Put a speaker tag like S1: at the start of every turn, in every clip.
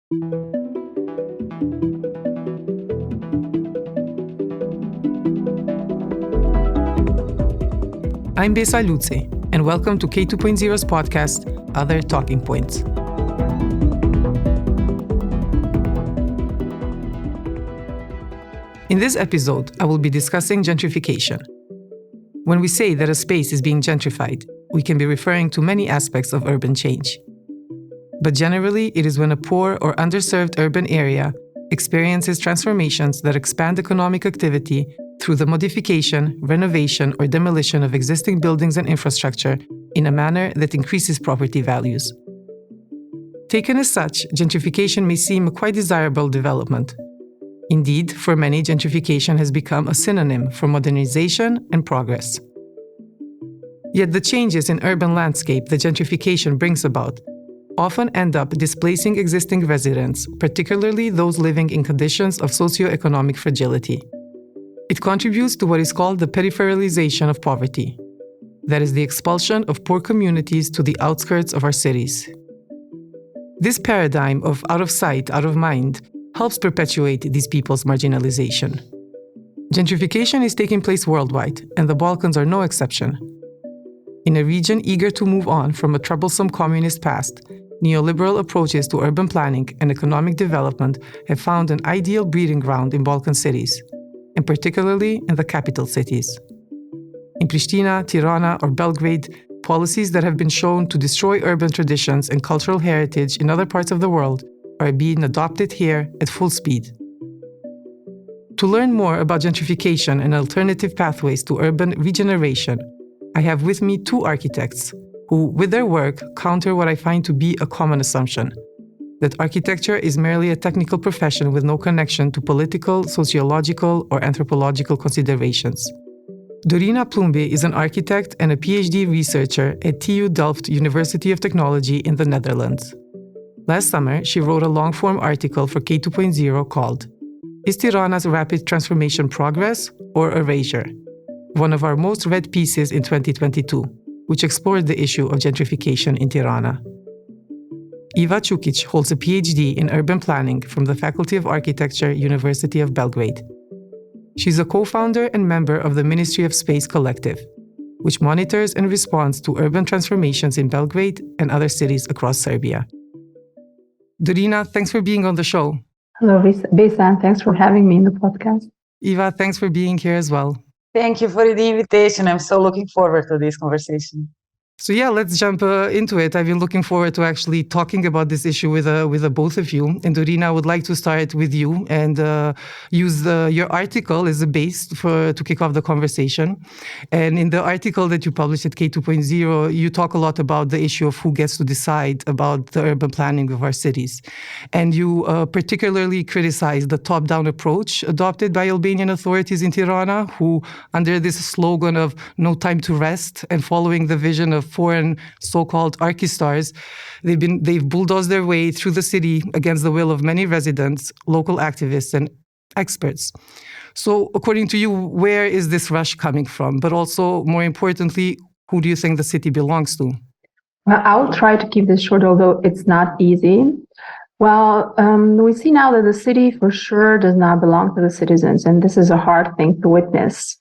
S1: I'm Besa Luce, and welcome to K2.0's podcast, Other Talking Points. In this episode, I will be discussing gentrification. When we say that a space is being gentrified, we can be referring to many aspects of urban change. But generally, it is when a poor or underserved urban area experiences transformations that expand economic activity through the modification, renovation, or demolition of existing buildings and infrastructure in a manner that increases property values. Taken as such, gentrification may seem a quite desirable development. Indeed, for many, gentrification has become a synonym for modernization and progress. Yet the changes in urban landscape that gentrification brings about often end up displacing existing residents, particularly those living in conditions of socioeconomic fragility. It contributes to what is called the peripheralization of poverty, that is, the expulsion of poor communities to the outskirts of our cities. This paradigm of out of sight, out of mind helps perpetuate these people's marginalization. Gentrification is taking place worldwide, and the Balkans are no exception. In a region eager to move on from a troublesome communist past, neoliberal approaches to urban planning and economic development have found an ideal breeding ground in Balkan cities, and particularly in the capital cities. In Prishtina, Tirana, or Belgrade, policies that have been shown to destroy urban traditions and cultural heritage in other parts of the world are being adopted here at full speed. To learn more about gentrification and alternative pathways to urban regeneration, I have with me two architects who, with their work, counter what I find to be a common assumption, that architecture is merely a technical profession with no connection to political, sociological, or anthropological considerations. Dorina Plumbe is an architect and a PhD researcher at TU Delft University of Technology in the Netherlands. Last summer, she wrote a long-form article for K2.0 called "Is Tirana's Rapid Transformation Progress or Erasure?", one of our most read pieces in 2022, which explored the issue of gentrification in Tirana. Iva Čukić holds a PhD in urban planning from the Faculty of Architecture, University of Belgrade. She's a co-founder and member of the Ministry of Space Collective, which monitors and responds to urban transformations in Belgrade and other cities across Serbia. Dorina, thanks for being on the show.
S2: Hello, Besa, and thanks for having me in the podcast.
S1: Iva, thanks for being here as well.
S3: Thank you for the invitation. I'm so looking forward to this conversation.
S1: So yeah, let's jump into it. I've been looking forward to actually talking about this issue with the both of you. And Dorina, I would like to start with you and use your article as a base to kick off the conversation. And in the article that you published at K2.0, you talk a lot about the issue of who gets to decide about the urban planning of our cities. And you particularly criticize the top-down approach adopted by Albanian authorities in Tirana, who, under this slogan of no time to rest and following the vision of foreign so-called archistars, they've bulldozed their way through the city against the will of many residents, local activists, and experts. So, according to you, where is this rush coming from? But also, more importantly, who do you think the city belongs to?
S2: Well, I'll try to keep this short, although it's not easy. Well, we see now that the city for sure does not belong to the citizens, and this is a hard thing to witness.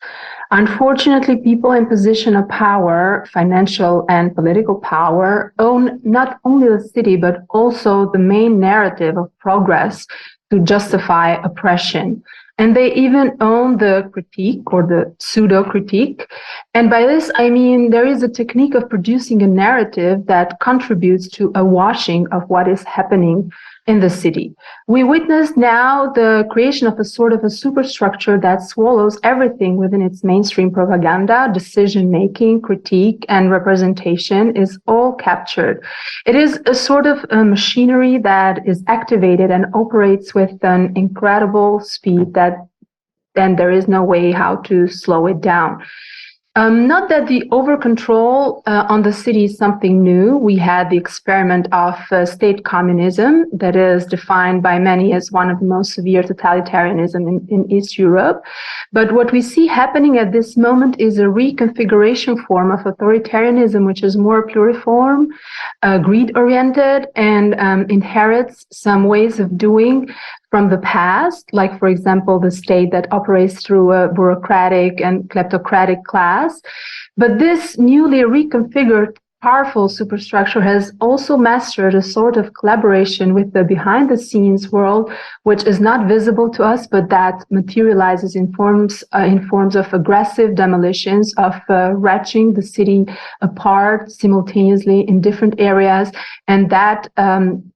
S2: Unfortunately, people in position of power, financial and political power, own not only the city, but also the main narrative of progress to justify oppression. And they even own the critique or the pseudo-critique. And by this, I mean there is a technique of producing a narrative that contributes to a washing of what is happening in the city. We witness now the creation of a sort of a superstructure that swallows everything within its mainstream propaganda, decision-making, critique, and representation is all captured. It is a sort of a machinery that is activated and operates with an incredible speed that then there is no way how to slow it down. Not that the over-control on the city is something new. We had the experiment of state communism that is defined by many as one of the most severe totalitarianism in East Europe. But what we see happening at this moment is a reconfiguration form of authoritarianism, which is more pluriform, greed-oriented, and inherits some ways of doing from the past, like, for example, the state that operates through a bureaucratic and kleptocratic class. But this newly reconfigured powerful superstructure has also mastered a sort of collaboration with the behind-the-scenes world, which is not visible to us, but that materializes in forms of aggressive demolitions, of wrenching the city apart simultaneously in different areas, and that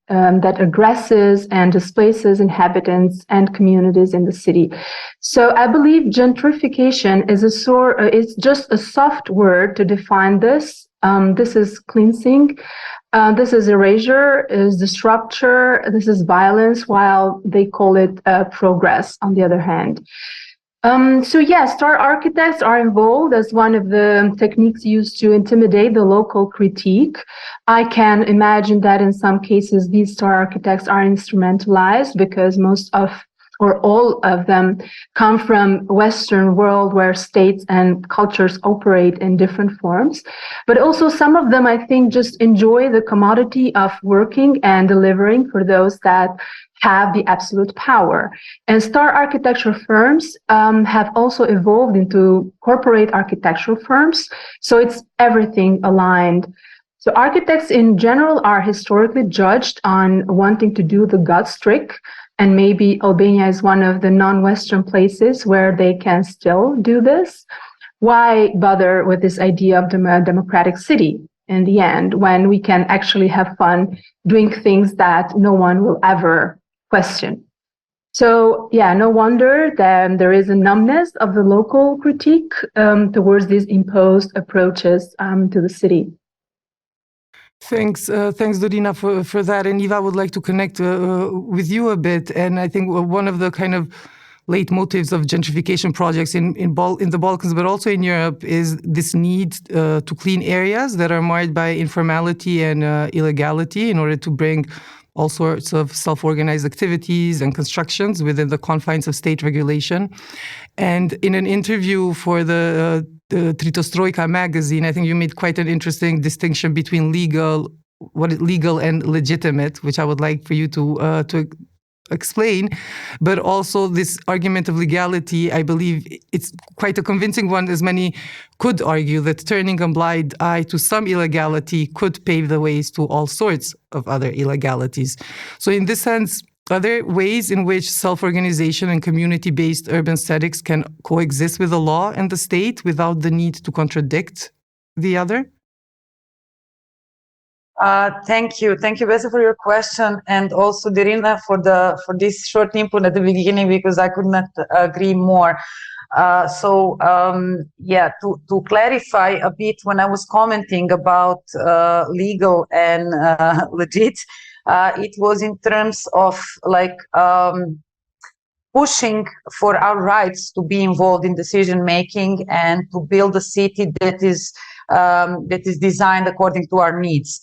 S2: aggresses and displaces inhabitants and communities in the city. So I believe gentrification is it's just a soft word to define this. This is cleansing. This is erasure, is the structure. This is violence, while they call it progress, on the other hand. So yes, star architects are involved as one of the techniques used to intimidate the local critique. I can imagine that in some cases, these star architects are instrumentalized because most of or all of them come from Western world where states and cultures operate in different forms. But also some of them, I think, just enjoy the commodity of working and delivering for those that have the absolute power. And star architecture firms have also evolved into corporate architectural firms. So it's everything aligned. So architects in general are historically judged on wanting to do the God's trick. And maybe Albania is one of the non-Western places where they can still do this. Why bother with this idea of the democratic city in the end, when we can actually have fun doing things that no one will ever question? So yeah, no wonder that there is a numbness of the local critique towards these imposed approaches to the city.
S1: Thanks, Dorina, for that. And Eva, I would like to connect with you a bit. And I think one of the kind of leitmotifs of gentrification projects in the Balkans, but also in Europe, is this need to clean areas that are marred by informality and illegality in order to bring all sorts of self-organized activities and constructions within the confines of state regulation. And in an interview for the Tritostrojka magazine, I think you made quite an interesting distinction between legal and legitimate, which I would like for you to explain. But also this argument of legality, I believe it's quite a convincing one, as many could argue that turning a blind eye to some illegality could pave the ways to all sorts of other illegalities. So in this sense, are there ways in which self-organization and community-based urban aesthetics can coexist with the law and the state without the need to contradict the other?
S3: Thank you, Besa, for your question, and also Dirina for this short input at the beginning, because I could not agree more. To clarify a bit, when I was commenting about legal and legit, it was in terms of pushing for our rights to be involved in decision making and to build a city that is designed according to our needs.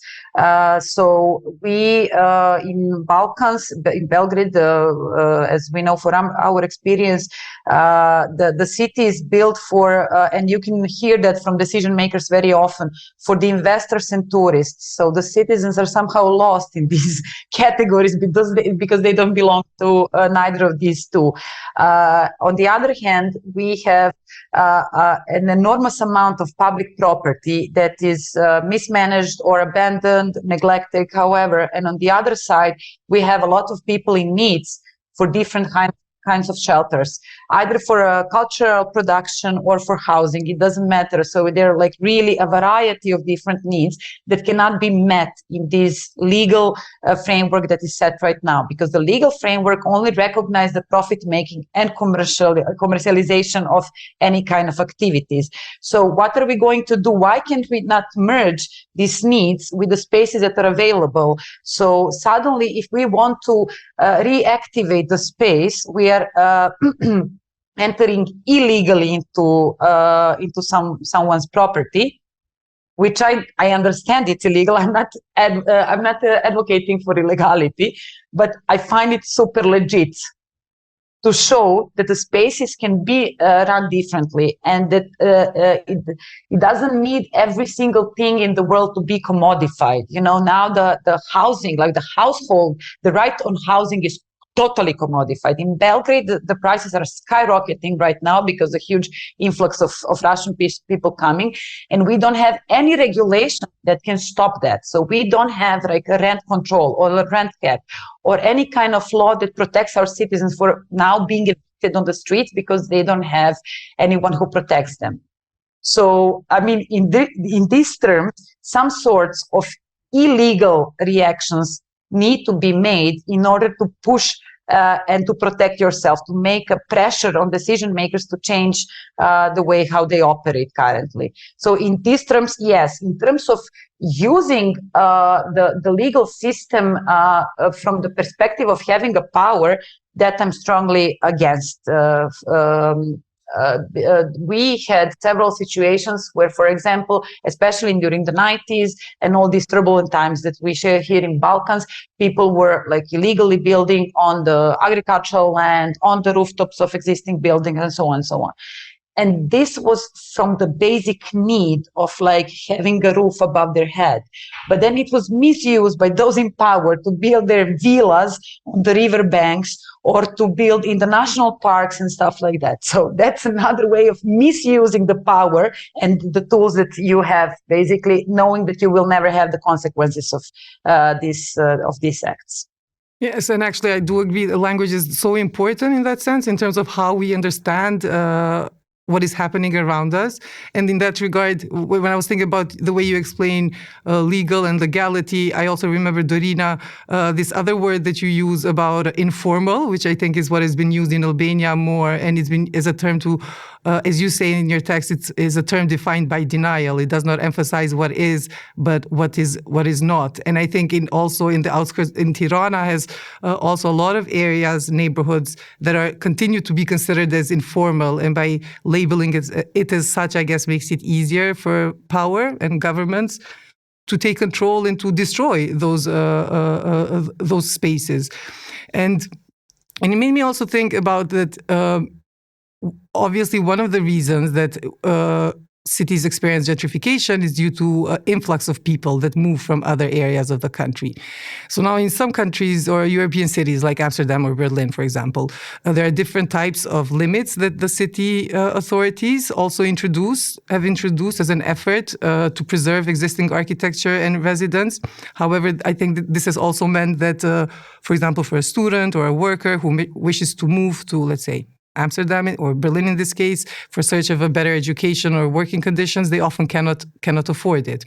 S3: So we in Balkans, in Belgrade, as we know from our experience, the city is built for, and you can hear that from decision makers very often, for the investors and tourists. So the citizens are somehow lost in these categories because they don't belong to neither of these two. On the other hand, we have an enormous amount of public property that is mismanaged or abandoned, neglected, however. And on the other side, we have a lot of people in needs for different kinds of shelters, either for a cultural production or for housing. It doesn't matter. So there are really a variety of different needs that cannot be met in this legal framework that is set right now, because the legal framework only recognizes the profit making and commercialization of any kind of activities. So what are we going to do? Why can't we not merge these needs with the spaces that are available? So suddenly, if we want to reactivate the space, we are entering illegally into someone's property, which I understand it's illegal. I'm not advocating for illegality, but I find it super legit to show that the spaces can be run differently, and that it doesn't need every single thing in the world to be commodified. You know, now the housing, like the household, the right on housing is totally commodified. In Belgrade, the prices are skyrocketing right now because of the huge influx of Russian people coming, and we don't have any regulation that can stop that. So we don't have like a rent control or a rent cap or any kind of law that protects our citizens for now being evicted on the streets because they don't have anyone who protects them. So, I mean, in these terms, some sorts of illegal reactions need to be made in order to push and to protect yourself, to make a pressure on decision makers to change the way how they operate currently. So in these terms, yes. In terms of using the legal system from the perspective of having a power, that I'm strongly against. We had several situations where, for example, especially during the 90s and all these turbulent times that we share here in Balkans, people were like illegally building on the agricultural land, on the rooftops of existing buildings, and so on and so on. And this was from the basic need of like having a roof above their head. But then it was misused by those in power to build their villas on the river banks or to build in the national parks and stuff like that. So that's another way of misusing the power and the tools that you have, basically knowing that you will never have the consequences of these acts.
S1: Yes, and actually I do agree the language is so important in that sense, in terms of how we understand what is happening around us. And in that regard, when I was thinking about the way you explain legal and legality, I also remember, Dorina, this other word that you use about informal, which I think is what has been used in Albania more, and it's been as a term to, as you say in your text, it is a term defined by denial. It does not emphasize what is, but what is not. And I think also in the outskirts, in Tirana has also a lot of areas, neighborhoods that are continue to be considered as informal, and by labeling it as such, I guess, makes it easier for power and governments to take control and to destroy those spaces. And it made me also think about that. Obviously, one of the reasons that cities experience gentrification is due to influx of people that move from other areas of the country. So now in some countries or European cities like Amsterdam or Berlin, for example, there are different types of limits that the city authorities also have introduced as an effort to preserve existing architecture and residents. However, I think that this has also meant that, for example, for a student or a worker who wishes to move to, let's say, Amsterdam or Berlin in this case, for search of a better education or working conditions, they often cannot afford it.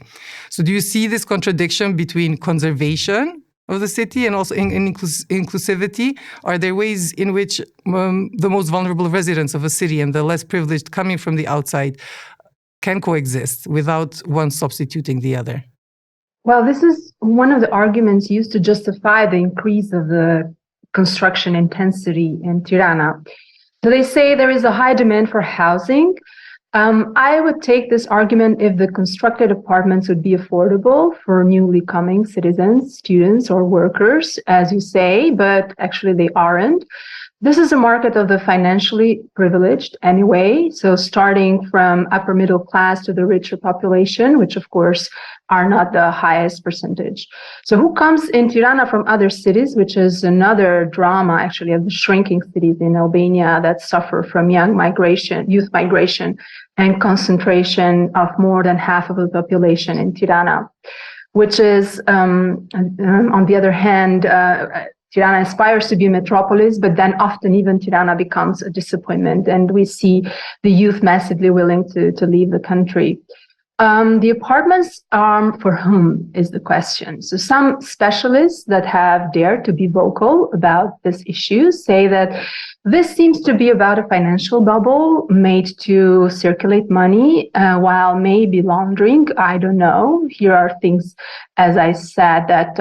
S1: So do you see this contradiction between conservation of the city and also inclusivity? Are there ways in which the most vulnerable residents of a city and the less privileged coming from the outside can coexist without one substituting the other?
S2: Well, this is one of the arguments used to justify the increase of the construction intensity in Tirana. So they say there is a high demand for housing. I would take this argument if the constructed apartments would be affordable for newly coming citizens, students, or workers, as you say, but actually they aren't. This is a market of the financially privileged anyway, so starting from upper middle class to the richer population, which of course are not the highest percentage. So who comes in Tirana from other cities, which is another drama actually of the shrinking cities in Albania that suffer from youth migration, and concentration of more than half of the population in Tirana, which is, on the other hand, Tirana aspires to be a metropolis, but then often even Tirana becomes a disappointment, and we see the youth massively willing to leave the country. The apartments for whom is the question. So some specialists that have dared to be vocal about this issue say that this seems to be about a financial bubble made to circulate money, while maybe laundering, I don't know. Here are things, as I said, that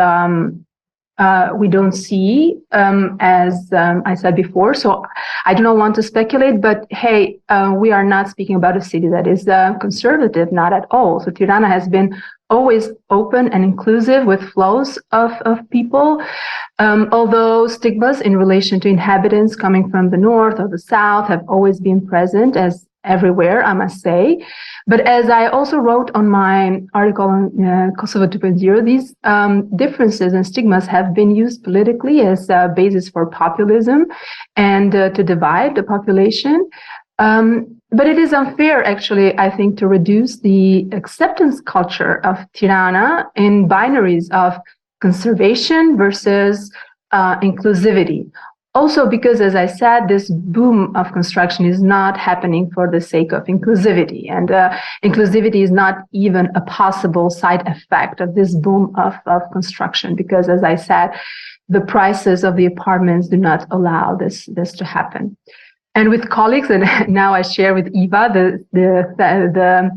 S2: we don't see, as I said before. So I do not want to speculate, but hey, we are not speaking about a city that is conservative, not at all. So Tirana has been always open and inclusive with flows of people, although stigmas in relation to inhabitants coming from the north or the south have always been present, as everywhere, I must say. But as I also wrote on my article on Kosovo 2.0, these differences and stigmas have been used politically as a basis for populism and to divide the population. But it is unfair, actually, I think, to reduce the acceptance culture of Tirana in binaries of conservation versus inclusivity. Also, because, as I said, this boom of construction is not happening for the sake of inclusivity. And inclusivity is not even a possible side effect of this boom of construction, because, as I said, the prices of the apartments do not allow this to happen. And with colleagues, and now I share with Eva the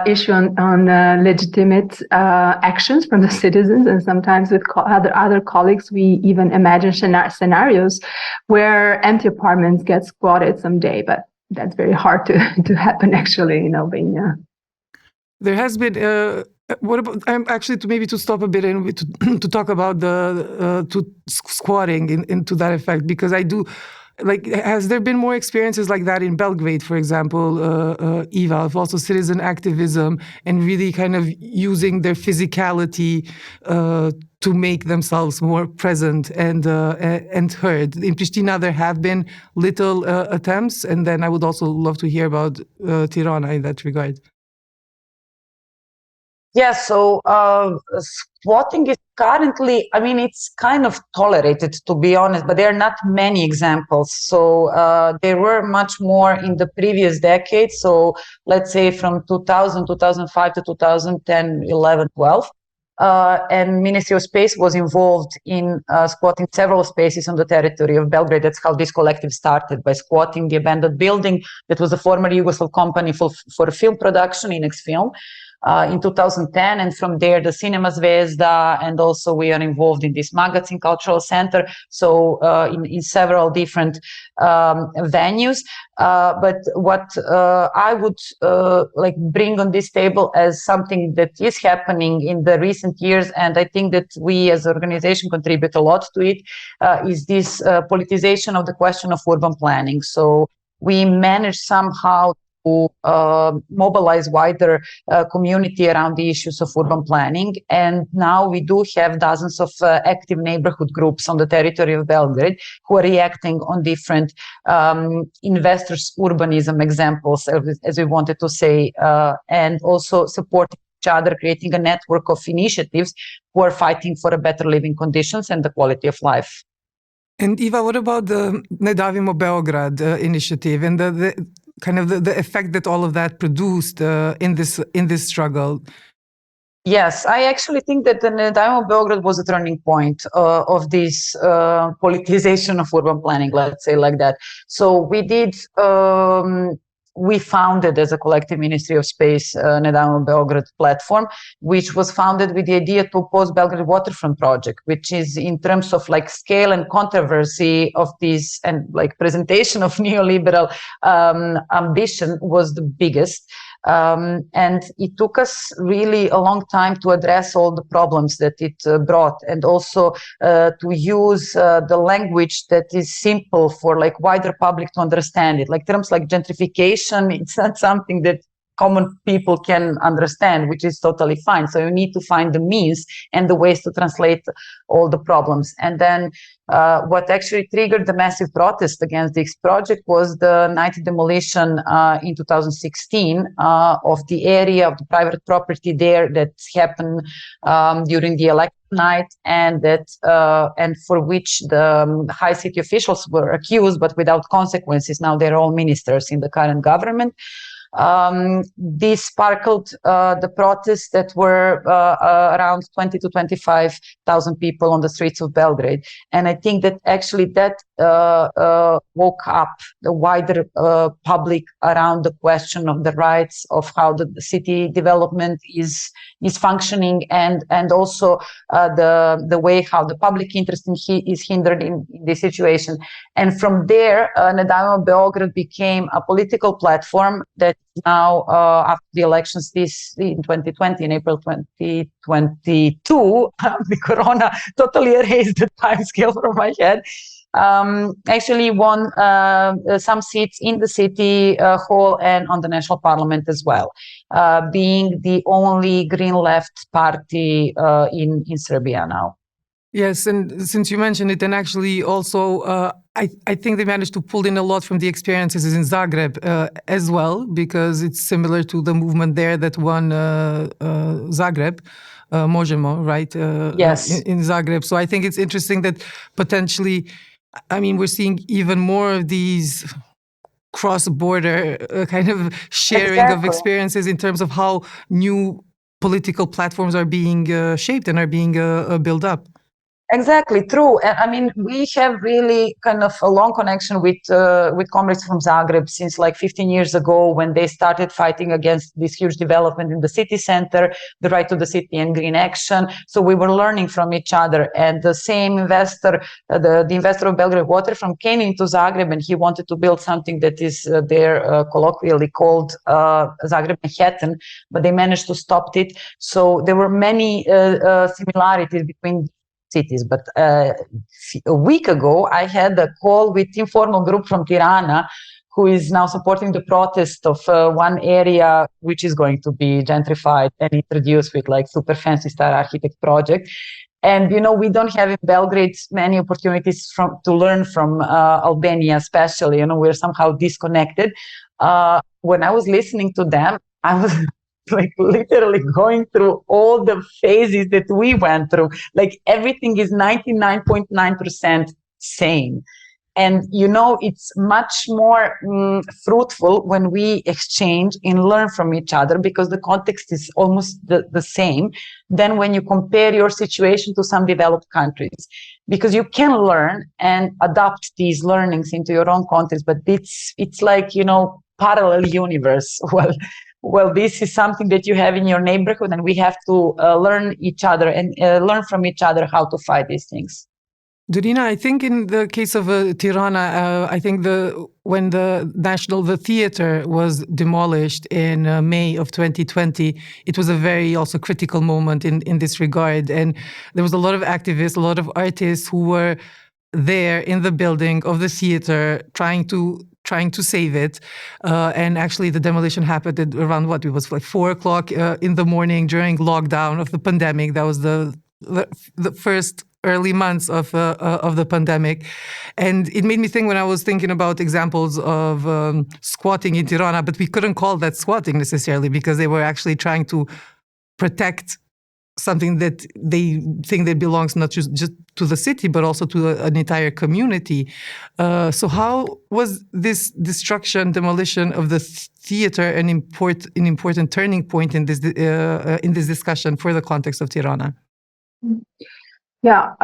S2: issue on legitimate actions from the citizens, and sometimes with other colleagues, we even imagine scenarios where empty apartments get squatted someday, but that's very hard to happen actually in Albania.
S1: There has been. What about? I'm actually to stop a bit and to talk about the to squatting into that effect, because I do. Like, has there been more experiences like that in Belgrade, for example, Eva, of also citizen activism and really kind of using their physicality to make themselves more present and heard? In Prishtina, there have been little attempts, and then I would also love to hear about Tirana in that regard.
S3: Yeah, so squatting is currently, I mean, it's kind of tolerated, to be honest, but there are not many examples. So there were much more in the previous decade. So let's say from 2000, 2005 to 2010, 11, 12. And Ministry of Space was involved in squatting several spaces on the territory of Belgrade. That's how this collective started, by squatting the abandoned building that was a former Yugoslav company for film production, Inex Film. In 2010, and from there the Cinema Zvezda, and also we are involved in this Magazine Cultural Center, so in several different venues. But what I would like bring on this table as something that is happening in the recent years, and I think that we as an organization contribute a lot to it, is this politicization of the question of urban planning. So we manage somehow to mobilize wider community around the issues of urban planning. And now we do have dozens of active neighborhood groups on the territory of Belgrade who are reacting on different investors' urbanism examples, as we wanted to say, and also supporting each other, creating a network of initiatives who are fighting for a better living conditions and the quality of life.
S1: And Eva, what about the Ne davimo Beograd initiative and the kind of the effect that all of that produced in this struggle?
S3: Yes, I actually think that the Ne davimo Beograd was a turning point of this politicization of urban planning, let's say like that. So we did. We founded as a collective Ministry of Space Ne davimo Beograd platform, which was founded with the idea to oppose Belgrade waterfront project, which is in terms of like scale and controversy of this and like presentation of neoliberal ambition was the biggest. And it took us really a long time to address all the problems that it brought, and also to use the language that is simple for like wider public to understand it. Like terms like gentrification, it's not something that common people can understand, which is totally fine. So you need to find the means and the ways to translate all the problems. And then what actually triggered the massive protest against this project was the night demolition in 2016 of the area of the private property there that happened during the election night, and that and for which the high city officials were accused, but without consequences. Now they're all ministers in the current government. This sparkled the protests that were around 20 to 25,000 people on the streets of Belgrade. And I think that actually that woke up the wider public around the question of the rights of how the city development is functioning, and also the way how the public interest is hindered in this situation. And from there, Nedavimo Beograd became a political platform that now, after the elections in 2020, in April 2022, the corona totally erased the time scale from my head, actually won some seats in the city hall and on the national parliament as well, being the only green left party in Serbia now.
S1: Yes, and since you mentioned it, and actually also, I think they managed to pull in a lot from the experiences in Zagreb as well, because it's similar to the movement there that won Zagreb, Možemo, right?
S3: Yes.
S1: In Zagreb. So I think it's interesting that potentially, I mean, we're seeing even more of these cross-border kind of sharing of experiences in terms of how new political platforms are being shaped and are being built up.
S3: Exactly, true. And I mean, we have really kind of a long connection with comrades from Zagreb since like 15 years ago, when they started fighting against this huge development in the city center, the right to the city and green action. So we were learning from each other. And the same investor, the investor of Belgrade Waterfront, came into Zagreb, and he wanted to build something that is there colloquially called Zagreb Manhattan, but they managed to stop it. So there were many similarities between cities. But a week ago, I had a call with informal group from Tirana, who is now supporting the protest of one area which is going to be gentrified and introduced with like super fancy star architect project. And, you know, we don't have in Belgrade many opportunities to learn from Albania, especially, you know, we're somehow disconnected. When I was listening to them, I was like literally going through all the phases that we went through. Like everything is 99.9% same. And, you know, it's much more fruitful when we exchange and learn from each other, because the context is almost the same than when you compare your situation to some developed countries. Because you can learn and adopt these learnings into your own context, but it's like, you know, parallel universe. Well, this is something that you have in your neighborhood, and we have to learn each other and learn from each other how to fight these things.
S1: Dorina, I think in the case of Tirana, I think when the theater was demolished in May of 2020, it was a very also critical moment in this regard. And there was a lot of activists, a lot of artists who were there in the building of the theater trying to save it. And actually the demolition happened at around it was like 4:00 in the morning during lockdown of the pandemic. That was the first early months of the pandemic. And it made me think, when I was thinking about examples of squatting in Tirana, but we couldn't call that squatting necessarily, because they were actually trying to protect something that they think that belongs not just to the city, but also to an entire community. So how was this demolition of the theater an important turning point in this discussion for the context of Tirana?
S2: Yeah,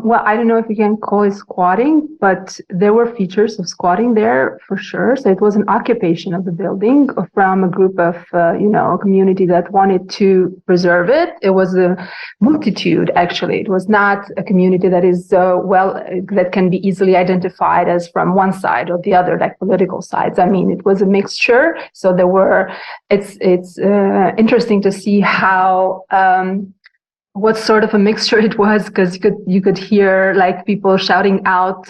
S2: well, I don't know if you can call it squatting, but there were features of squatting there for sure. So it was an occupation of the building from a group of, a community that wanted to preserve it. It was a multitude, actually. It was not a community that is, that can be easily identified as from one side or the other, like political sides. I mean, it was a mixture. So it's interesting to see how, what sort of a mixture it was, because you could hear like people shouting out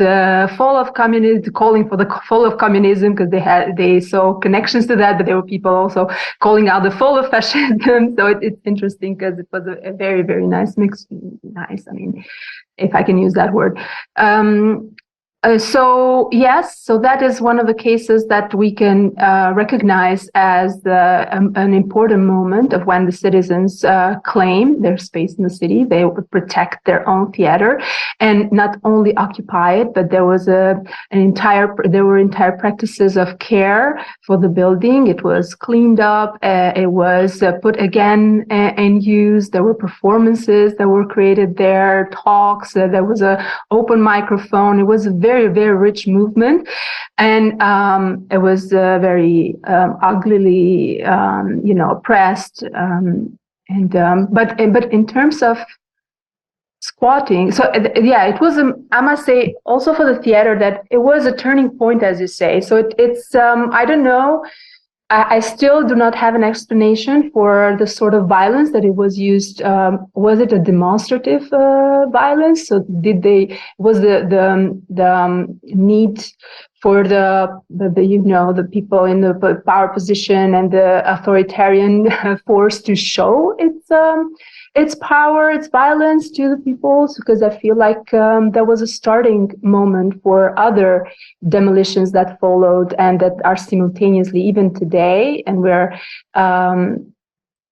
S2: fall of communism, calling for the fall of communism, because they saw connections to that, but there were people also calling out the fall of fascism. So it's interesting, because it was a very, very nice mix. Nice, I mean, if I can use that word. So that is one of the cases that we can recognize as an important moment of when the citizens claim their space in the city. They would protect their own theater and not only occupy it, but there was there were entire practices of care for the building. It was cleaned up. It was put again in use. There were performances that were created there, talks. There was an open microphone. It was a very very, very rich movement. And it was very uglily, oppressed. But in terms of squatting, so yeah, it was, I must say, also for the theater, that it was a turning point, as you say. So it's, I don't know, I still do not have an explanation for the sort of violence that it was used. Was it a demonstrative violence? So was the need for the people in the power position and the authoritarian force to show its power, its violence to the people? Because I feel like that was a starting moment for other demolitions that followed and that are simultaneously even today, and where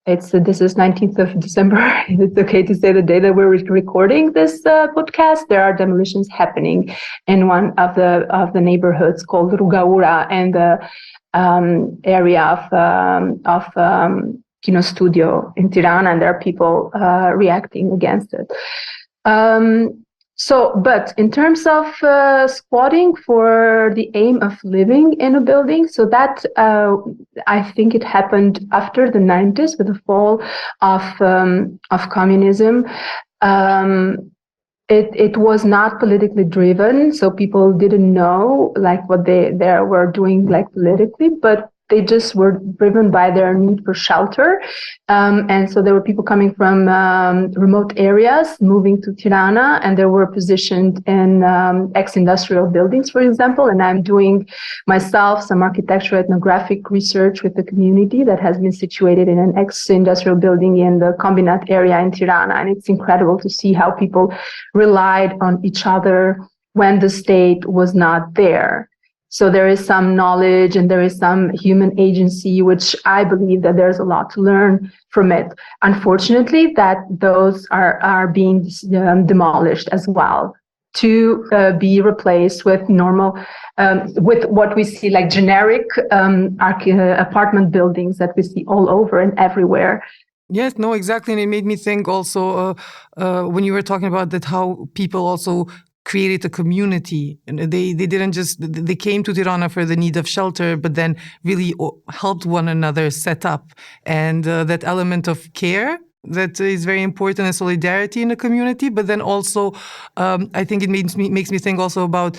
S2: this is 19th of December. It's okay to say the day that we're recording this podcast. There are demolitions happening in one of the neighborhoods called Rugaura, and the area of Kino Studio in Tirana, and there are people reacting against it. But in terms of squatting for the aim of living in a building, so that I think it happened after the 90s with the fall of communism. It was not politically driven, so people didn't know like what they were doing like politically, but they just were driven by their need for shelter. And so there were people coming from remote areas moving to Tirana, and they were positioned in ex-industrial buildings, for example. And I'm doing myself some architectural ethnographic research with the community that has been situated in an ex-industrial building in the Combinat area in Tirana. And it's incredible to see how people relied on each other when the state was not there. So there is some knowledge and there is some human agency, which I believe that there's a lot to learn from it. Unfortunately, that those are being demolished as well to be replaced with normal, with what we see like generic apartment buildings that we see all over and everywhere.
S1: Yes, no, exactly. And it made me think also when you were talking about that, how people also created a community, and they didn't just, they came to Tirana for the need of shelter, but then really helped one another set up. And that element of care that is very important, and solidarity in the community. But then also, I think it makes me think also about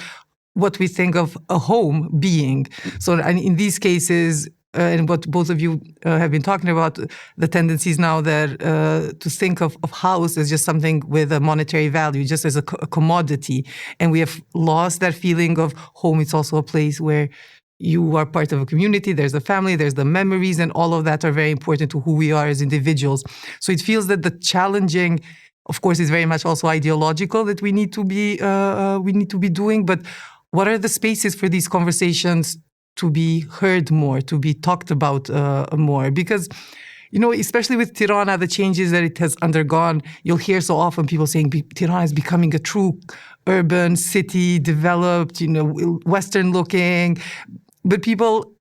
S1: what we think of a home being. So in these cases, and what both of you have been talking about, the tendencies now that to think of house as just something with a monetary value, just as a commodity. And we have lost that feeling of home. It's also a place where you are part of a community, there's a family, there's the memories, and all of that are very important to who we are as individuals. So it feels that the challenging, of course, is very much also ideological, that we need to be doing. But what are the spaces for these conversations to be heard more, to be talked about more? Because, especially with Tirana, the changes that it has undergone, you'll hear so often people saying Tirana is becoming a true urban city, developed, Western looking, but people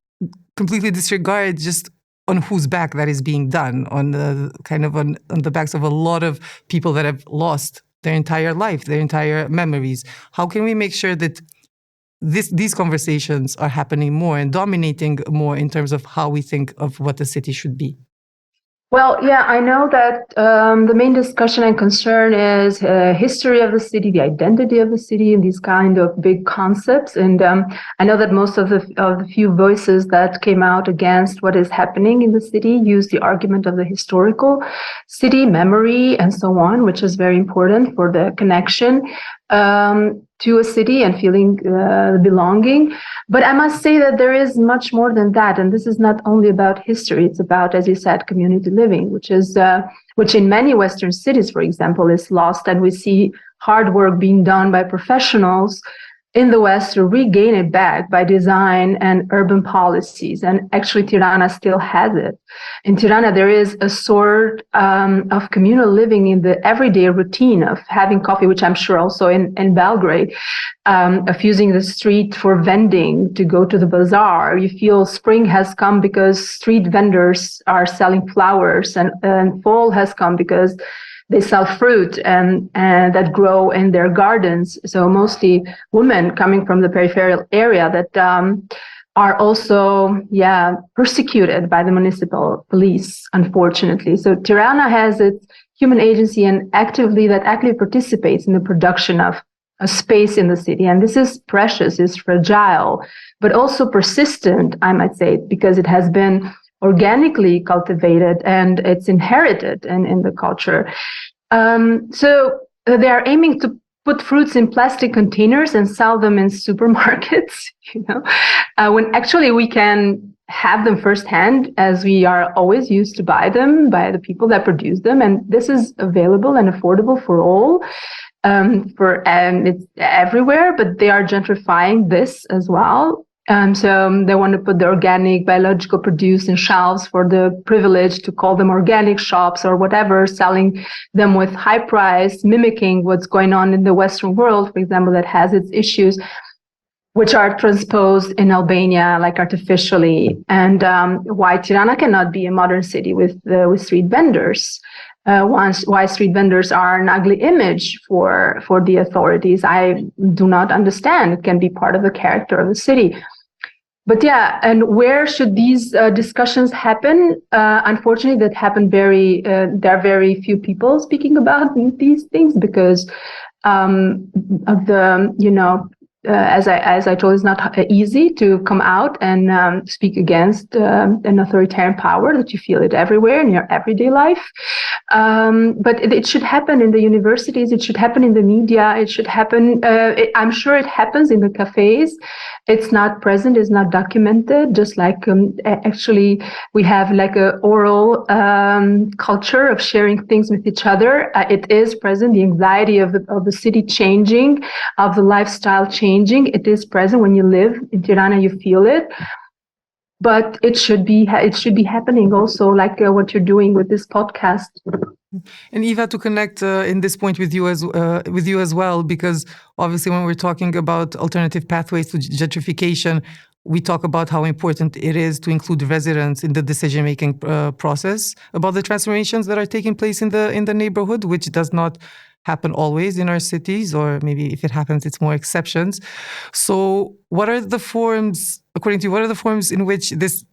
S1: completely disregard just on whose back that is being done, on the backs of a lot of people that have lost their entire life, their entire memories. How can we make sure that these conversations are happening more and dominating more in terms of how we think of what the city should be?
S2: Well, yeah, I know that the main discussion and concern is history of the city, the identity of the city, and these kind of big concepts. And I know that most of the few voices that came out against what is happening in the city use the argument of the historical city memory and so on, which is very important for the connection to a city and feeling belonging. But I must say that there is much more than that. And this is not only about history. It's about, as you said, community living, which in many Western cities, for example, is lost. And we see hard work being done by professionals in the West to regain it back by design and urban policies. And actually, Tirana still has it. In Tirana, there is a sort of communal living in the everyday routine of having coffee, which I'm sure also in Belgrade, of using the street for vending, to go to the bazaar. You feel spring has come because street vendors are selling flowers, and fall has come because they sell fruit and that grow in their gardens. So mostly women coming from the peripheral area that are also, persecuted by the municipal police, unfortunately. So Tirana has its human agency and actively participates in the production of a space in the city. And this is precious, it's fragile, but also persistent, I might say, because it has been organically cultivated and it's inherited in the culture. So they are aiming to put fruits in plastic containers and sell them in supermarkets, when actually we can have them firsthand, as we are always used to buy them by the people that produce them. And this is available and affordable for all, and it's everywhere, but they are gentrifying this as well. So they want to put the organic, biological produce in shelves for the privilege to call them organic shops or whatever, selling them with high price, mimicking what's going on in the Western world, for example, that has its issues, which are transposed in Albania, like artificially. And why Tirana cannot be a modern city with street vendors. Why street vendors are an ugly image for the authorities, I do not understand. It can be part of the character of the city. But and where should these discussions happen? Unfortunately, that happen there are very few people speaking about these things because of the, as I told, it's not easy to come out and speak against an authoritarian power that you feel it everywhere in your everyday life. But it should happen in the universities. It should happen in the media. It should happen. I'm sure it happens in the cafes. It's not present. It's not documented. Just like actually we have like a oral culture of sharing things with each other. It is present. The anxiety of the city changing, of the lifestyle changing. It is present when you live in Tirana. You feel it. But it should be happening also, like what you're doing with this podcast.
S1: And Eva, to connect in this point with you as well, because obviously when we're talking about alternative pathways to gentrification, we talk about how important it is to include residents in the decision-making process about the transformations that are taking place in the neighborhood, which does not happen always in our cities, or maybe if it happens, it's more exceptions. So what are the forms, according to you, what are the forms in which this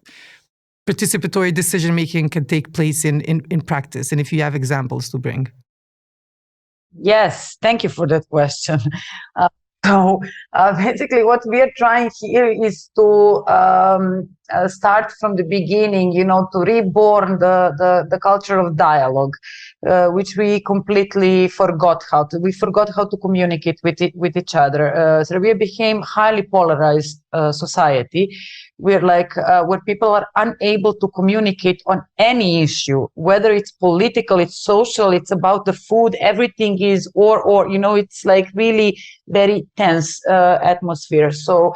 S1: participatory decision-making can take place in practice? And if you have examples to bring.
S3: Yes, thank you for that question. So basically what we are trying here is to start from the beginning, to reborn the culture of dialogue, which we completely forgot we forgot how to communicate with each other. So we became highly polarized society. We're like where people are unable to communicate on any issue, whether it's political, it's social, it's about the food, everything is or it's like really very tense atmosphere. So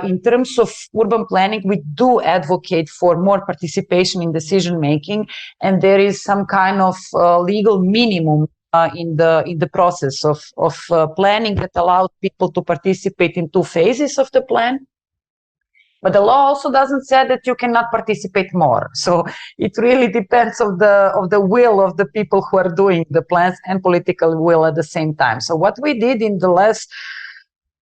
S3: in terms of urban planning, we do advocate for more participation in decision making, and there is some kind of legal minimum in the process of planning that allows people to participate in two phases of the plan. But the law also doesn't say that you cannot participate more. So it really depends of the will of the people who are doing the plans and political will at the same time. So what we did in the last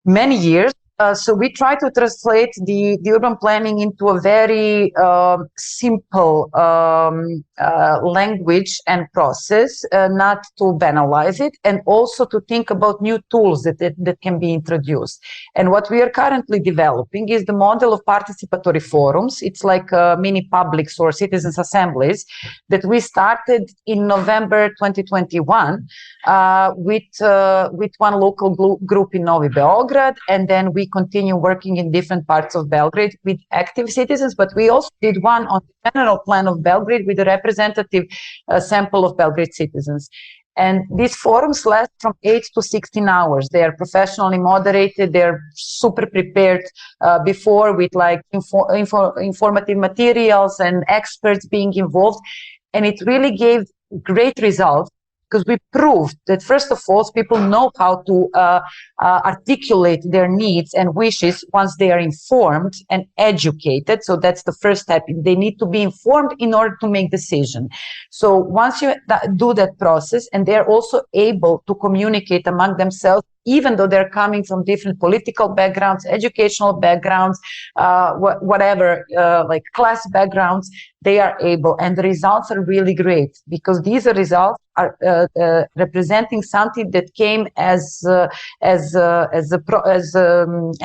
S3: many years, so we try to translate the urban planning into a very simple language and process, not to banalize it, and also to think about new tools that can be introduced. And what we are currently developing is the model of participatory forums. It's like mini publics or citizens' assemblies that we started in November 2021 with one local group in Novi Beograd, and then we continue working in different parts of Belgrade with active citizens, but we also did one on the general plan of Belgrade with a representative sample of Belgrade citizens. And these forums last from 8 to 16 hours. They are professionally moderated. They're super prepared before with like informative materials and experts being involved. And it really gave great results. because we proved that, first of all, people know how to articulate their needs and wishes once they are informed and educated. So that's the first step. They need to be informed in order to make decisions. So once you do that process, and they're also able to communicate among themselves, even though they're coming from different political backgrounds, educational backgrounds, whatever, like class backgrounds, they are able, and the results are really great, because these results are representing something that came as an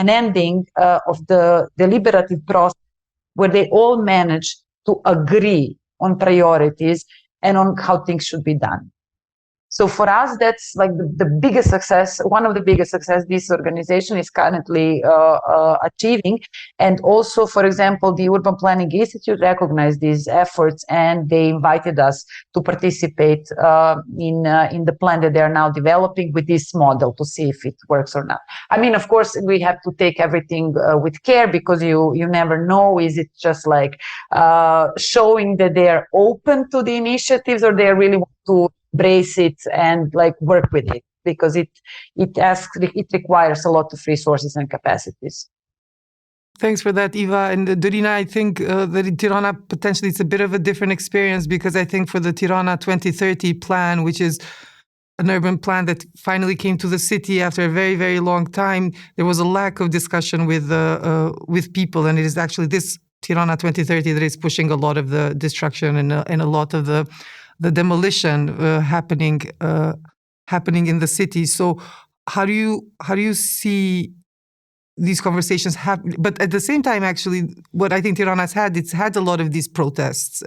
S3: ending of the deliberative process, where they all managed to agree on priorities and on how things should be done. So for us, that's like the biggest success, one of the biggest success this organization is currently achieving. And also, for example, the Urban Planning Institute recognized these efforts, and they invited us to participate in the plan that they are now developing with this model to see if it works or not. I mean, of course, we have to take everything with care, because you never know, is it just like showing that they are open to the initiatives, or they really want to embrace it and like work with it, because it requires a lot of resources and capacities.
S1: Thanks for that, Eva. And Dorina, I think that in Tirana, potentially it's a bit of a different experience, because I think for the Tirana 2030 plan, which is an urban plan that finally came to the city after a very, very long time, there was a lack of discussion with people. And it is actually this Tirana 2030 that is pushing a lot of the destruction and a lot of the demolition happening in the city. So how do you see these conversations happen? But at the same time, actually, what I think Tirana has had, it's had a lot of these protests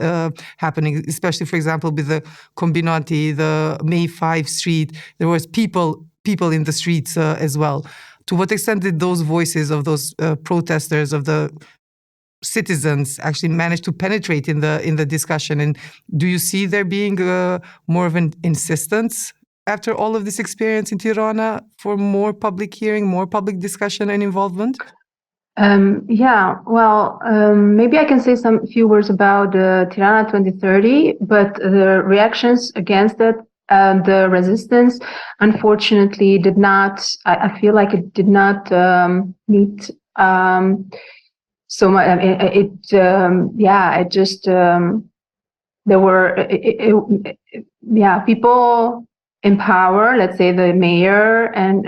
S1: happening, especially, for example, with the Combinati, the May 5 street. There was people in the streets as well. To what extent did those voices of those protesters, of the citizens, actually manage to penetrate in the discussion? And do you see there being more of an insistence after all of this experience in Tirana for more public hearing, more public discussion and involvement?
S2: Maybe I can say some few words about Tirana 2030, but the reactions against it, the resistance, unfortunately, did not. I feel like it did not meet. So much. I mean, it just there were people in power. Let's say the mayor and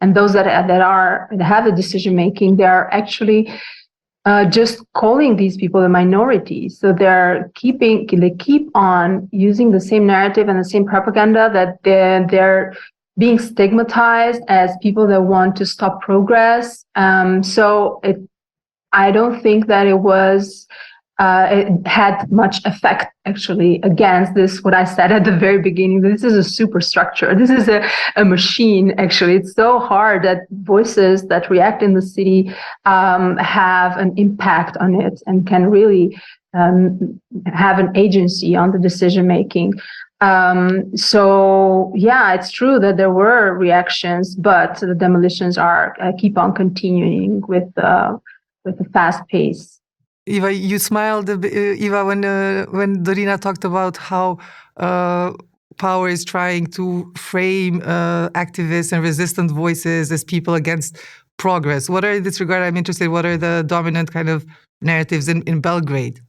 S2: those that have the decision making. They are actually just calling these people the minority. So they keep on using the same narrative and the same propaganda, that they're being stigmatized as people that want to stop progress. I don't think that it had much effect, actually, against this, what I said at the very beginning. This is a superstructure. This is a machine, actually. It's so hard that voices that react in the city have an impact on it and can really have an agency on the decision-making. It's true that there were reactions, but the demolitions keep on continuing with a fast pace.
S1: Eva, you smiled, Eva, when Dorina talked about how power is trying to frame activists and resistant voices as people against progress. What are, in this regard, I'm interested, what are the dominant kind of narratives in Belgrade?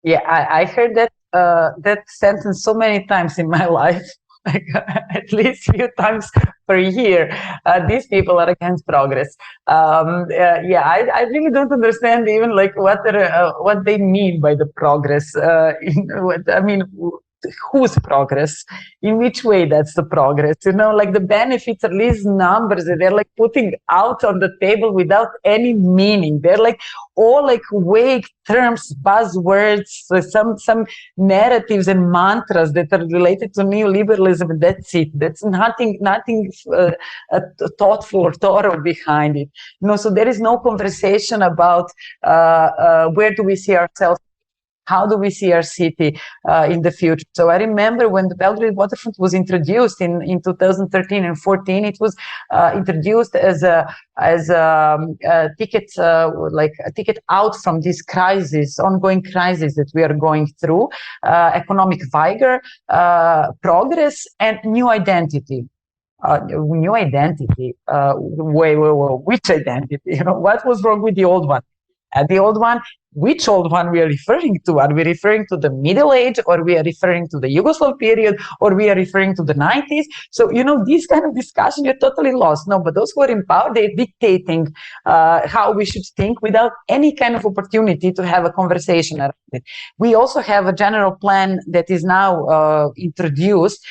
S3: Yeah, I heard that sentence so many times in my life. Like at least a few times per year, these people are against progress. I really don't understand even like what they mean by the progress. Whose progress? In which way that's the progress? Like the benefits are these numbers that they're like putting out on the table without any meaning. They're like all like vague terms, buzzwords, some narratives and mantras that are related to neoliberalism. That's it. That's nothing thoughtful or thorough behind it. So there is no conversation about where do we see ourselves How do we see our city in the future? So I remember when the Belgrade waterfront was introduced in 2013 and 14, it was introduced as a ticket, like a ticket out from this crisis, ongoing crisis that we are going through, economic vigor, progress, and new identity. New identity. Which identity? What was wrong with the old one? The old one, which old one we are referring to? Are we referring to the Middle Age, or we are referring to the Yugoslav period, or we are referring to the 90s? So, this kind of discussion, you're totally lost. No, but those who are in power, they're dictating how we should think without any kind of opportunity to have a conversation around it. We also have a general plan that is now introduced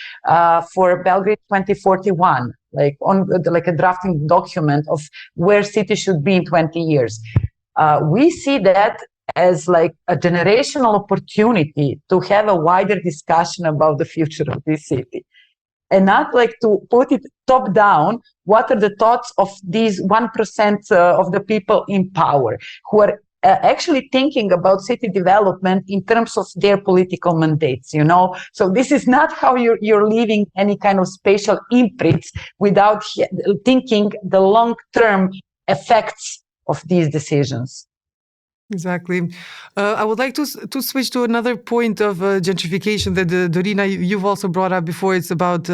S3: for Belgrade 2041, like a drafting document of where cities should be in 20 years. We see that as like a generational opportunity to have a wider discussion about the future of this city, and not like to put it top down. What are the thoughts of these 1% of the people in power who are actually thinking about city development in terms of their political mandates, So this is not how you're leaving any kind of spatial imprints without thinking the long-term effects of these decisions.
S1: Exactly. I would like to switch to another point of gentrification that Dorina, you've also brought up before. It's about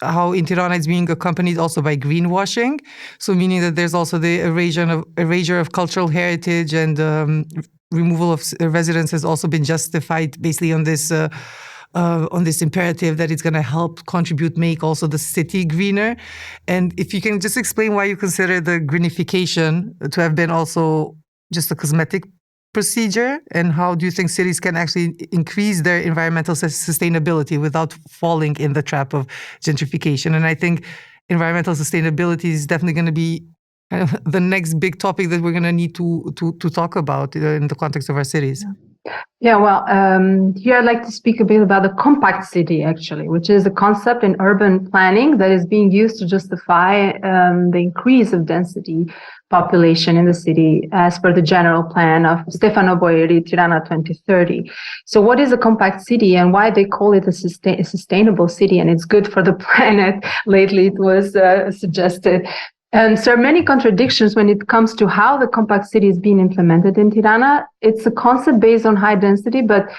S1: how in Tirana it's being accompanied also by greenwashing. So meaning that there's also the erasure of cultural heritage, and removal of residents has also been justified basically on this imperative that it's going to help contribute, make also the city greener. And if you can just explain why you consider the greenification to have been also just a cosmetic procedure, and how do you think cities can actually increase their environmental sustainability without falling in the trap of gentrification? And I think environmental sustainability is definitely going to be the next big topic that we're going to need to talk about in the context of our cities.
S2: Yeah, well, here I'd like to speak a bit about the compact city, actually, which is a concept in urban planning that is being used to justify the increase of density population in the city as per the general plan of Stefano Boeri, Tirana 2030. So what is a compact city, and why they call it a sustainable city, and it's good for the planet? Lately it was suggested. And so there are many contradictions when it comes to how the compact city is being implemented in Tirana. It's a concept based on high density, but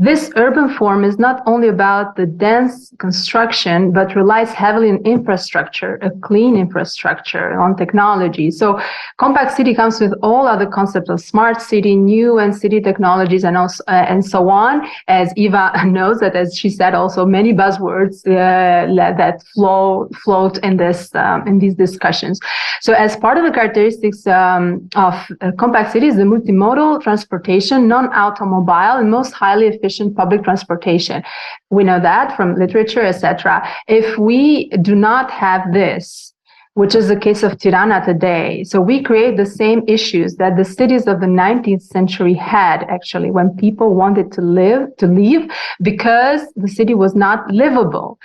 S2: this urban form is not only about the dense construction, but relies heavily on infrastructure, a clean infrastructure, on technology. So compact city comes with all other concepts of smart city, new and city technologies, and also and so on. As Eva knows, that as she said, also many buzzwords that float in these discussions. So as part of the characteristics of compact cities, the multimodal transportation, non-automobile, and most highly efficient public transportation. We know that from literature, etc. If we do not have this, which is the case of Tirana today, so we create the same issues that the cities of the 19th century had, actually, when people wanted to leave because the city was not livable.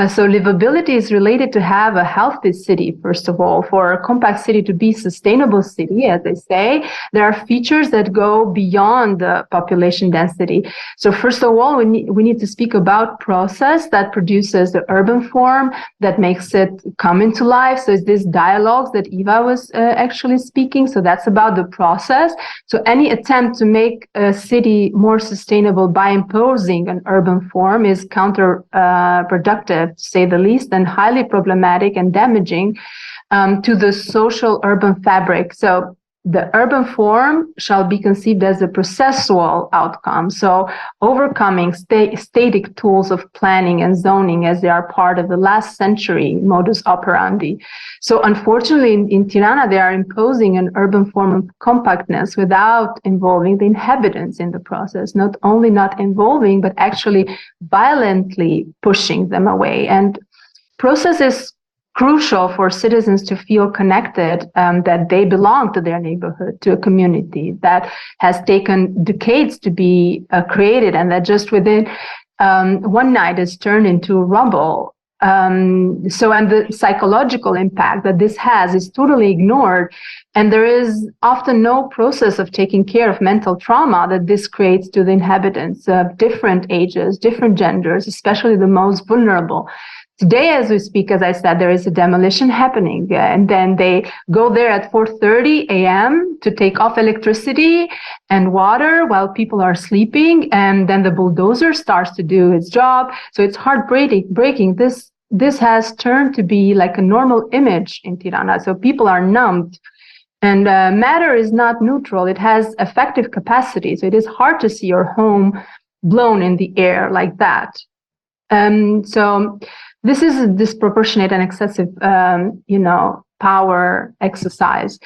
S2: So livability is related to have a healthy city, first of all. For a compact city to be sustainable city, as they say, there are features that go beyond the population density. So first of all, we need to speak about process that produces the urban form, that makes it come into life. So it's this dialogues that Eva was actually speaking. So that's about the process. So any attempt to make a city more sustainable by imposing an urban form is counterproductive, to say the least, and highly problematic and damaging to the social urban fabric. So the urban form shall be conceived as a processual outcome, so overcoming static tools of planning and zoning as they are part of the last century modus operandi. So unfortunately, in Tirana, they are imposing an urban form of compactness without involving the inhabitants in the process, not only not involving, but actually violently pushing them away. And process is crucial for citizens to feel connected, that they belong to their neighborhood, to a community that has taken decades to be created, and that just within one night is turned into rubble. And the psychological impact that this has is totally ignored. And there is often no process of taking care of mental trauma that this creates to the inhabitants of different ages, different genders, especially the most vulnerable. Today, as we speak, as I said, there is a demolition happening, and then they go there at 4:30 a.m. to take off electricity and water while people are sleeping, and then the bulldozer starts to do its job. So it's heartbreaking. This has turned to be like a normal image in Tirana. So people are numbed, and matter is not neutral. It has effective capacity. So it is hard to see your home blown in the air like that. So this is a disproportionate and excessive, power exercise.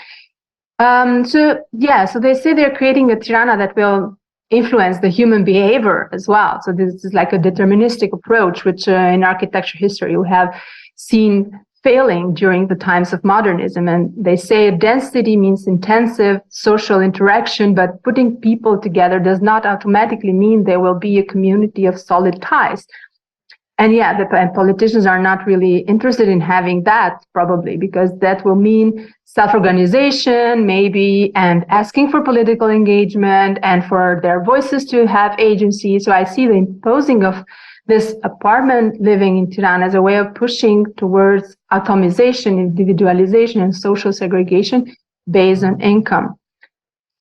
S2: So they say they're creating a Tirana that will influence the human behavior as well. So this is like a deterministic approach, which in architecture history we have seen failing during the times of modernism. And they say density means intensive social interaction, but putting people together does not automatically mean there will be a community of solid ties. And the politicians are not really interested in having that, probably, because that will mean self-organization, maybe, and asking for political engagement and for their voices to have agency. So I see the imposing of this apartment living in Tirana as a way of pushing towards atomization, individualization, and social segregation based on income.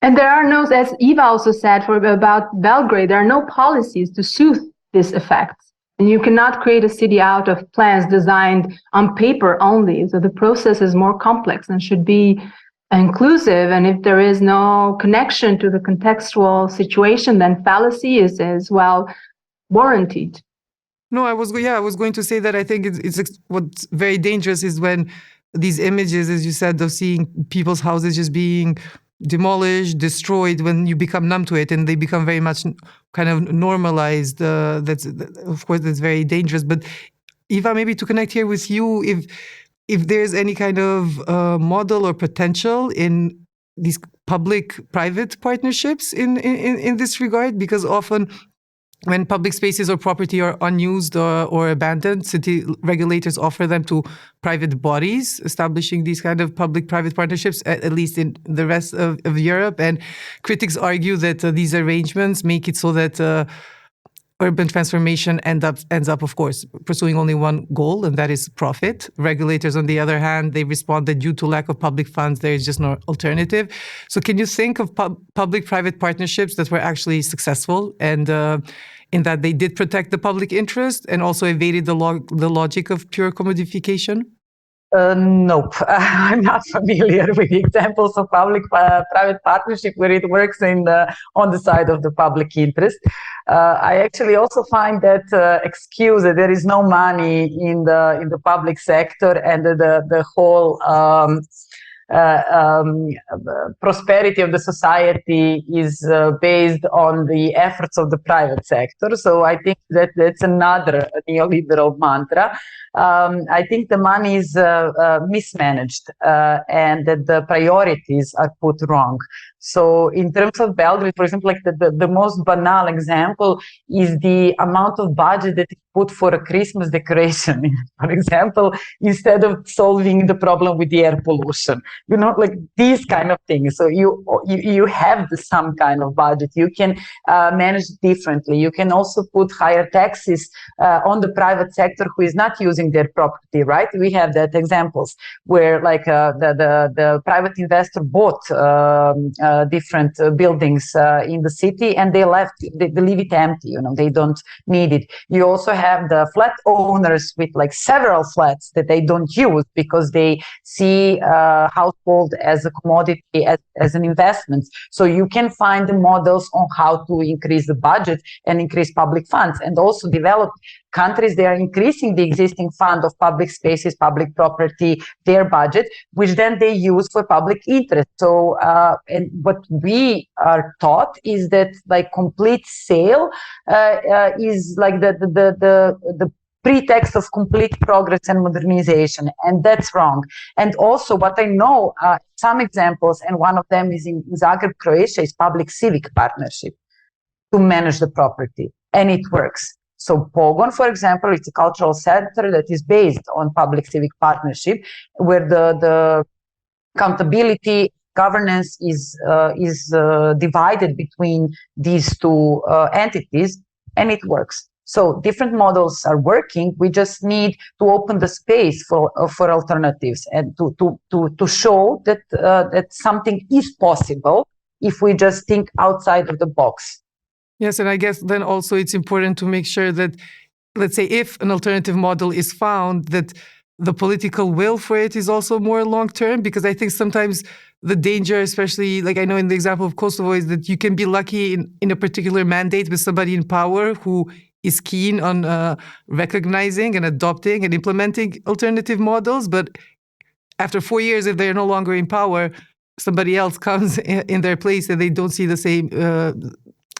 S2: And there are no, as Eva also said about Belgrade, there are no policies to soothe this effect. And you cannot create a city out of plans designed on paper only. So the process is more complex and should be inclusive. And if there is no connection to the contextual situation, then fallacy is as well warranted.
S1: No, I was going to say that I think it's what's very dangerous is when these images, as you said, of seeing people's houses just being demolished, destroyed, when you become numb to it and they become very much kind of normalized. That's very dangerous. But Eva, maybe to connect here with you, if there's any kind of model or potential in these public-private partnerships in this regard, because often when public spaces or property are unused or abandoned, city regulators offer them to private bodies, establishing these kind of public-private partnerships, at least in the rest of Europe. And critics argue that these arrangements make it so that urban transformation ends up, of course, pursuing only one goal, and that is profit. Regulators, on the other hand, they respond that due to lack of public funds, there is just no alternative. So can you think of public-private partnerships that were actually successful and in that they did protect the public interest and also evaded the logic of pure commodification?
S3: Nope, I'm not familiar with examples of public-private partnership where it works on the side of the public interest. I actually also find that excuse that there is no money in the public sector and the whole prosperity of the society is based on the efforts of the private sector. So I think that's another neoliberal mantra. I think the money is mismanaged and that the priorities are put wrong. So in terms of Belgrade, for example, like the most banal example is the amount of budget that is put for a Christmas decoration, for example, instead of solving the problem with the air pollution, like these kind of things. So you have some kind of budget. You can manage differently. You can also put higher taxes on the private sector who is not using their property, right? We have that examples where like the private investor bought different buildings in the city and they leave it empty, they don't need it. You also have the flat owners with like several flats that they don't use because they see household as a commodity, as an investment. So you can find the models on how to increase the budget and increase public funds, and also develop countries, they are increasing the existing fund of public spaces, public property, their budget, which then they use for public interest. So, and what we are taught is that like complete sale is like the pretext of complete progress and modernization, and that's wrong. And also what I know, some examples, and one of them is in Zagreb, Croatia, is public-civic partnership to manage the property, and it works. So Pogon, for example, it's a cultural center that is based on public-civic partnership, where the accountability governance is divided between these two entities, and it works. So different models are working. We just need to open the space for alternatives and to show that that something is possible if we just think outside of the box.
S1: Yes, and I guess then also it's important to make sure that, let's say, if an alternative model is found, that the political will for it is also more long-term, because I think sometimes the danger, especially like I know in the example of Kosovo, is that you can be lucky in a particular mandate with somebody in power who is keen on recognizing and adopting and implementing alternative models. But after 4 years, if they're no longer in power, somebody else comes in their place and they don't see the same,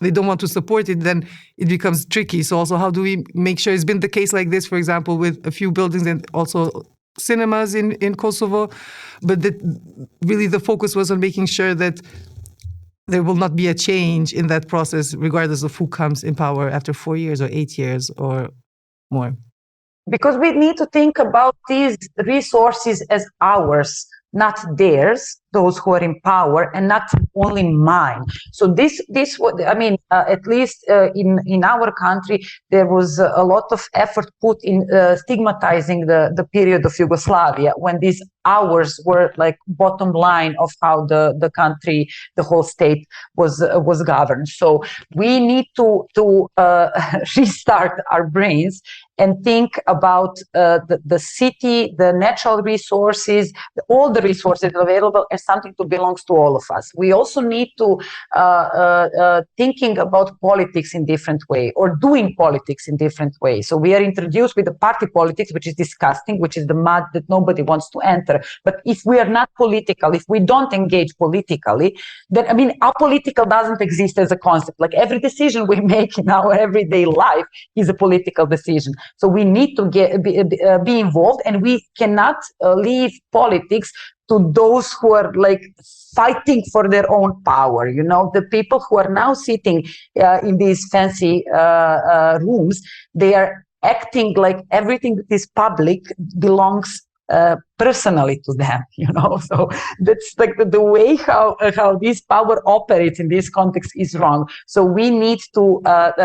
S1: they don't want to support it, then it becomes tricky. So also, how do we make sure? It's been the case like this, for example, with a few buildings and also cinemas in Kosovo, but that really the focus was on making sure that there will not be a change in that process, regardless of who comes in power after 4 years or 8 years or more.
S3: Because we need to think about these resources as ours, not theirs, those who are in power, and not only mine. So this I mean, at least in our country, there was a lot of effort put in stigmatizing the period of Yugoslavia, when these ours were like bottom line of how the country, the whole state was governed. So we need to restart our brains and think about the city, the natural resources, all the resources available as something that belongs to all of us. We also need to thinking about politics in different way, or doing politics in different ways. So we are introduced with the party politics, which is disgusting, which is the mud that nobody wants to enter. But if we are not political, if we don't engage politically, then, I mean, apolitical doesn't exist as a concept. Like every decision we make in our everyday life is a political decision. So we need to be involved, and we cannot leave politics to those who are like fighting for their own power. You know, the people who are now sitting in these fancy rooms, they are acting like everything that is public belongs personally to them, you know. So that's like the way how this power operates in this context is wrong. So we need to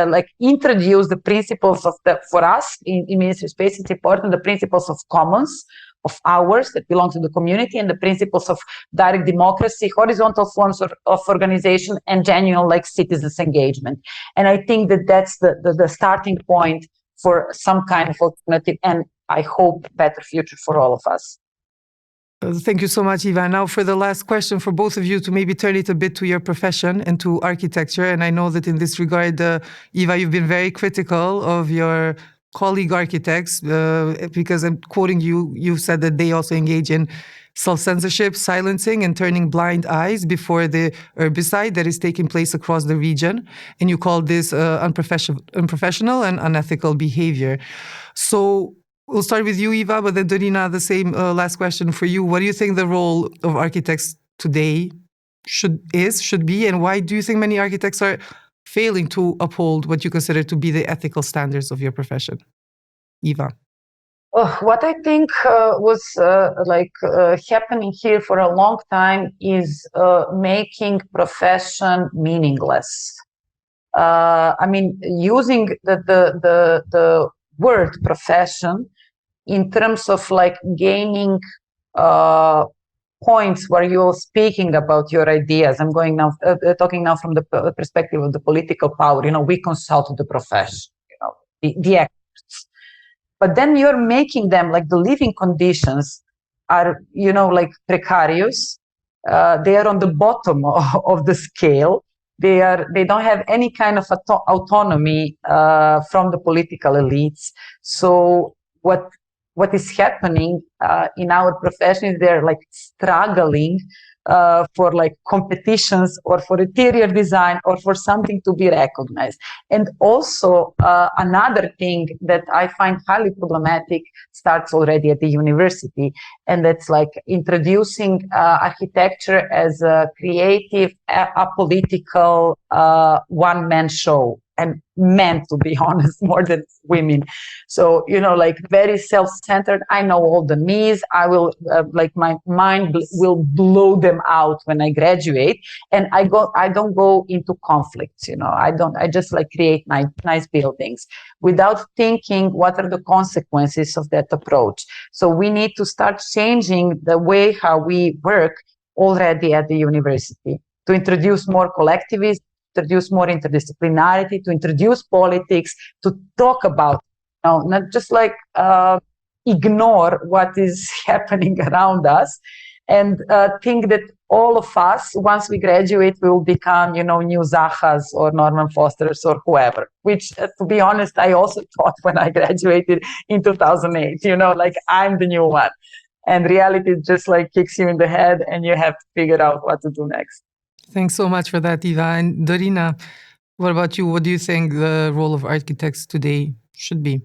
S3: like introduce the principles of for us in ministry space. It's important, the principles of commons, of ours, that belong to the community, and the principles of direct democracy, horizontal forms of organization, and genuine like citizens engagement. And I think that that's the starting point for some kind of alternative, and I hope better future for all of us.
S1: Thank you so much, Eva. Now for the last question for both of you, to maybe turn it a bit to your profession and to architecture. And I know that in this regard, Eva, you've been very critical of your colleague architects, because I'm quoting you, you've said that they also engage in self-censorship, silencing, and turning blind eyes before the herbicide that is taking place across the region. And you call this unprofessional and unethical behavior. So we'll start with you, Eva, but then Dorina, the same last question for you. What do you think the role of architects today should be, and why do you think many architects are failing to uphold what you consider to be the ethical standards of your profession? Eva.
S3: What I think was happening here for a long time is making profession meaningless. I mean, using the word profession in terms of like gaining points where you're speaking about your ideas. I'm going now, talking now from the perspective of the political power. You know, we consult the profession, you know, the experts. But then you're making them like the living conditions are, you know, like precarious. They are on the bottom of the scale. They don't have any kind of autonomy from the political elites. So what is happening in our profession is they're like struggling for like competitions or for interior design or for something to be recognized. And also another thing that I find highly problematic starts already at the university, and that's like introducing architecture as a creative, apolitical one-man show. and men, to be honest, more than women. So, like very self-centered. I know all the me's. I will, my mind will blow them out when I graduate. And I don't go into conflicts, I just like create nice buildings without thinking what are the consequences of that approach. So we need to start changing the way how we work already at the university, to introduce more collectivism, introduce more interdisciplinarity, to introduce politics, to talk about, not just like ignore what is happening around us, and think that all of us, once we graduate, we will become, new Zahas or Norman Fosters or whoever, which, to be honest, I also thought when I graduated in 2008, like I'm the new one. And reality just like kicks you in the head and you have to figure out what to do next.
S1: Thanks so much for that, Eva. And Dorina, what about you? What do you think the role of architects today should be?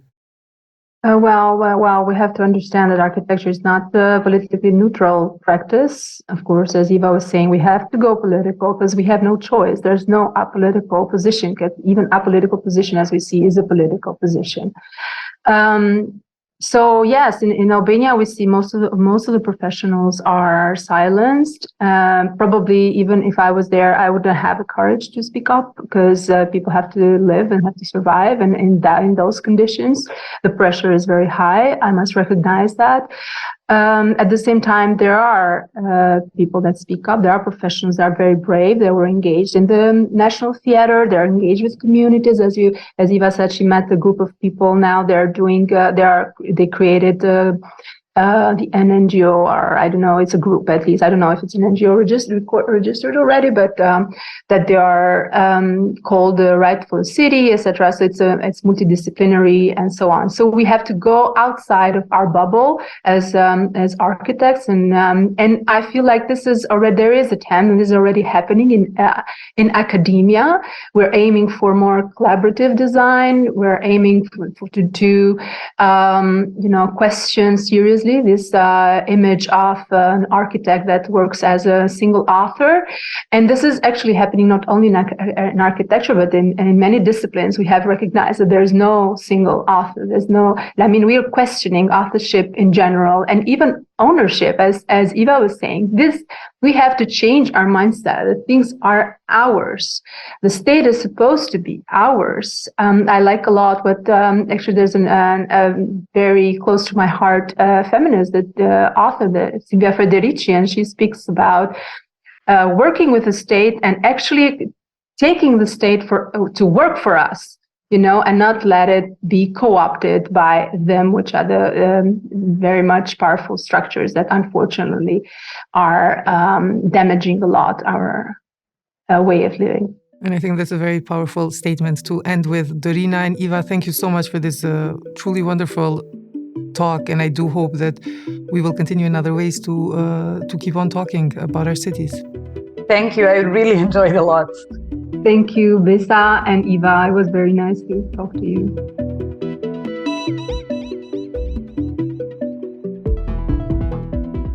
S2: Well, we have to understand that architecture is not a politically neutral practice. Of course, as Eva was saying, we have to go political because we have no choice. There's no apolitical position, because even apolitical position, as we see, is a political position. So yes, in Albania, we see most of the professionals are silenced. Probably even if I was there, I wouldn't have the courage to speak up, because people have to live and have to survive, and in those conditions, the pressure is very high. I must recognize that. At the same time, there are people that speak up. There are professionals that are very brave. They were engaged in the National Theater. They're engaged with communities. As Eva said, she met a group of people. Now they're doing. They created the NGO, or I don't know, it's a group at least. I don't know if it's an NGO registered already, but that they are called the Rightful City, etc. So it's multidisciplinary and so on. So we have to go outside of our bubble as architects, and I feel like there is a trend, and this is already happening in academia. We're aiming for more collaborative design. We're aiming to question seriously this image of an architect that works as a single author. And this is actually happening not only in architecture, but in many disciplines. We have recognized that there's no single author. We're questioning authorship in general, and even ownership, as Eva was saying. We have to change our mindset that things are ours. The state is supposed to be ours. I like a lot what actually there's a very close to my heart feminist, the author, Silvia Federici, and she speaks about working with the state and actually taking the state to work for us, and not let it be co-opted by them, which are the very much powerful structures that unfortunately are damaging a lot our way of living.
S1: And I think that's a very powerful statement to end with. Dorina and Eva, thank you so much for this truly wonderful talk, and I do hope that we will continue in other ways to keep on talking about our cities.
S3: Thank you. I really enjoyed a lot.
S2: Thank you, Bisa and Eva. It was very nice to talk to you.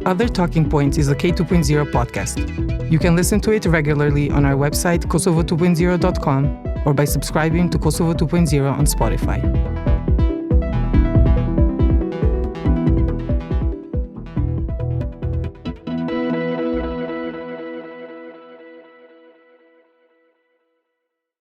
S1: Other Talking Points is a K2.0 podcast. You can listen to it regularly on our website, kosovo2.0.com, or by subscribing to Kosovo 2.0 on Spotify.